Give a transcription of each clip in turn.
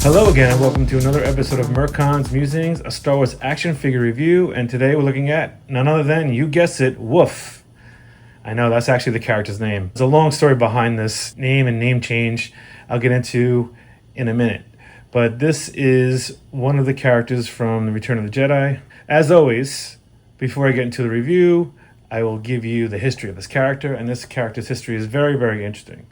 Hello again, and welcome to another episode of Merkon's Musings, a Star Wars action figure review, and today we're looking at none other than, you guessed it, Woof. I know, that's actually the character's name. There's a long story behind this name and name change I'll get into in a minute. But this is one of the characters from The Return of the Jedi. As always, before I get into the review, I will give you the history of this character, and this character's history is very, very interesting.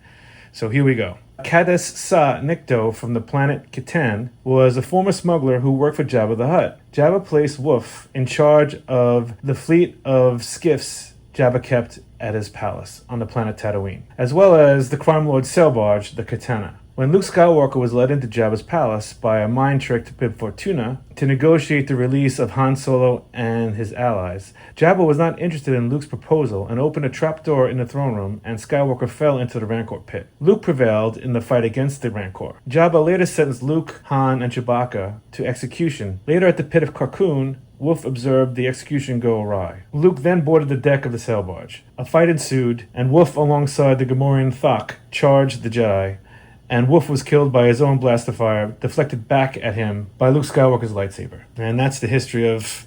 So here we go. Caddis Sa Nikto from the planet Kitan was a former smuggler who worked for Jabba the Hutt. Jabba placed Woof in charge of the fleet of skiffs Jabba kept at his palace on the planet Tatooine, as well as the crime lord's sail barge, the Katana. When Luke Skywalker was led into Jabba's palace by a mind-tricked Bib Fortuna to negotiate the release of Han Solo and his allies, Jabba was not interested in Luke's proposal and opened a trapdoor in the throne room, and Skywalker fell into the Rancor pit. Luke prevailed in the fight against the Rancor. Jabba later sentenced Luke, Han, and Chewbacca to execution. Later at the pit of Carkoon, Woof observed the execution go awry. Luke then boarded the deck of the sail barge. A fight ensued, and Woof, alongside the Gamorrean Thok, charged the Jedi, and Woof was killed by his own blast of fire, deflected back at him by Luke Skywalker's lightsaber. And that's the history of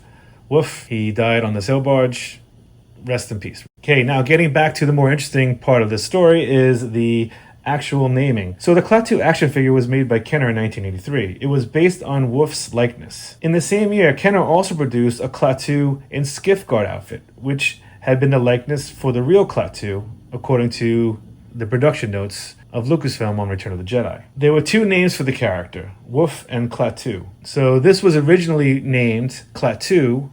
Woof. He died on the sail barge. Rest in peace. Okay, now getting back to the more interesting part of this story is the actual naming. So the Klaatu action figure was made by Kenner in 1983. It was based on Woof's likeness. In the same year, Kenner also produced a Klaatu in Skiff guard outfit, which had been the likeness for the real Klaatu, according to the production notes of Lucasfilm on Return of the Jedi. There were two names for the character, Woof and Klaatu. So this was originally named Klaatu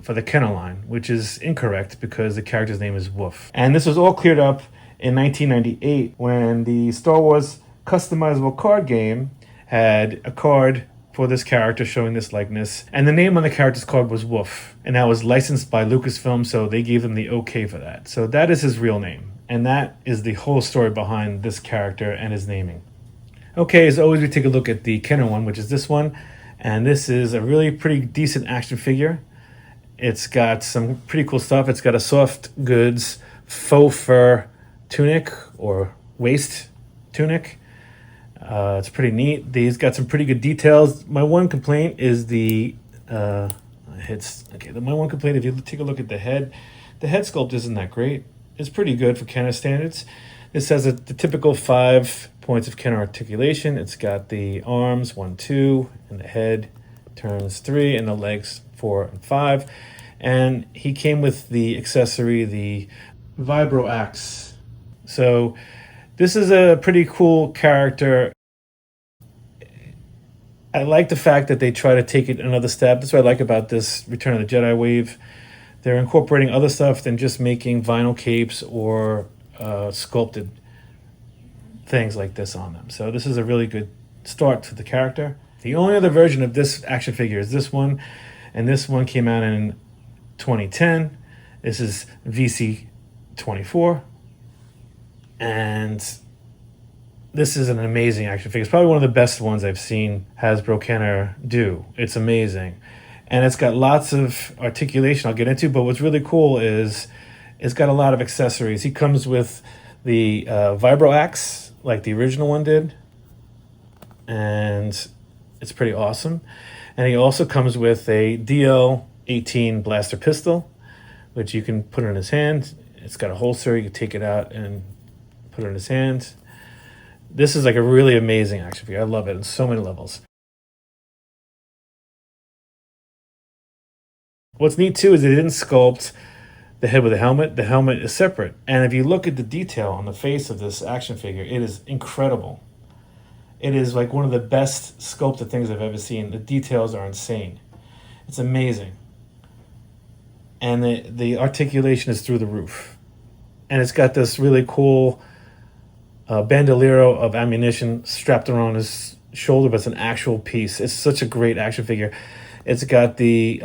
for the Kenner line, which is incorrect because the character's name is Woof. And this was all cleared up in 1998 when the Star Wars customizable card game had a card for this character showing this likeness, and the name on the character's card was Woof, and that was licensed by Lucasfilm, so they gave them the okay for that. So that is his real name. And that is the whole story behind this character and his naming. Okay, as always, we take a look at the Kenner one, which is this one. And this is a really pretty decent action figure. It's got some pretty cool stuff. It's got a soft goods faux fur tunic or waist tunic. It's pretty neat. He's got some pretty good details. My one complaint is my one complaint, if you take a look at the head sculpt isn't that great. It's pretty good for Kenner standards. This has the typical 5 points of Kenner articulation. It's got the arms 1, 2, and the head turns 3, and the legs 4 and 5. And he came with the accessory, the Vibro Axe. So this is a pretty cool character. I like the fact that they try to take it another step. That's what I like about this Return of the Jedi wave. They're incorporating other stuff than just making vinyl capes or sculpted things like this on them. So this is a really good start to the character. The only other version of this action figure is this one, and this one came out in 2010. This is VC24, and this is an amazing action figure. It's probably one of the best ones I've seen Hasbro Kenner do. It's amazing. And it's got lots of articulation I'll get into, but what's really cool is it's got a lot of accessories. He comes with the Vibro Axe, like the original one did, and it's pretty awesome. And he also comes with a DL-18 blaster pistol, which you can put in his hand. It's got a holster. You can take it out and put it in his hand. This is like a really amazing action figure. I love it on so many levels. What's neat too is they didn't sculpt the head with a helmet. The helmet is separate. And if you look at the detail on the face of this action figure, it is incredible. It is like one of the best sculpted things I've ever seen. The details are insane. It's amazing. And the articulation is through the roof. and it's got this really cool bandolero of ammunition strapped around his shoulder, but it's an actual piece. It's such a great action figure. It's got the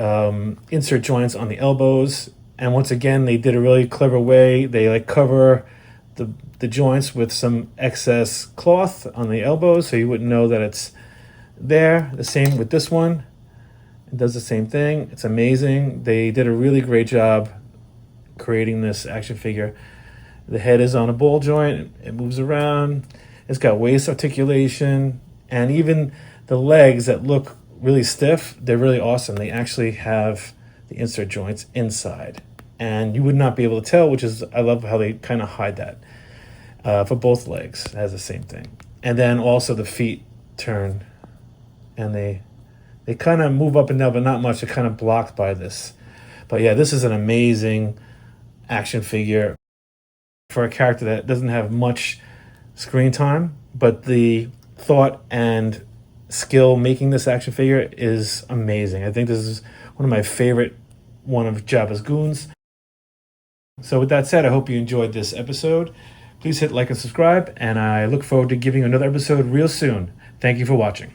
insert joints on the elbows, and once again, they did a really clever way. They like cover the joints with some excess cloth on the elbows, so you wouldn't know that it's there. The same with this one. It does the same thing. It's amazing. They did a really great job creating this action figure. The head is on a ball joint. It moves around. It's got waist articulation, and even the legs that look really stiff, they're really awesome. They actually have the insert joints inside, and you would not be able to tell, which is, I love how they kind of hide that. For both legs, it has the same thing. And then also the feet turn, and they kind of move up and down, but not much. They're kind of blocked by this. But yeah, this is an amazing action figure for a character that doesn't have much screen time, but the thought and skill making this action figure is amazing. I think this is one of my favorite one of Jabba's goons. So with that said, I hope you enjoyed this episode. Please hit like and subscribe, and I look forward to giving you another episode real soon. Thank you for watching.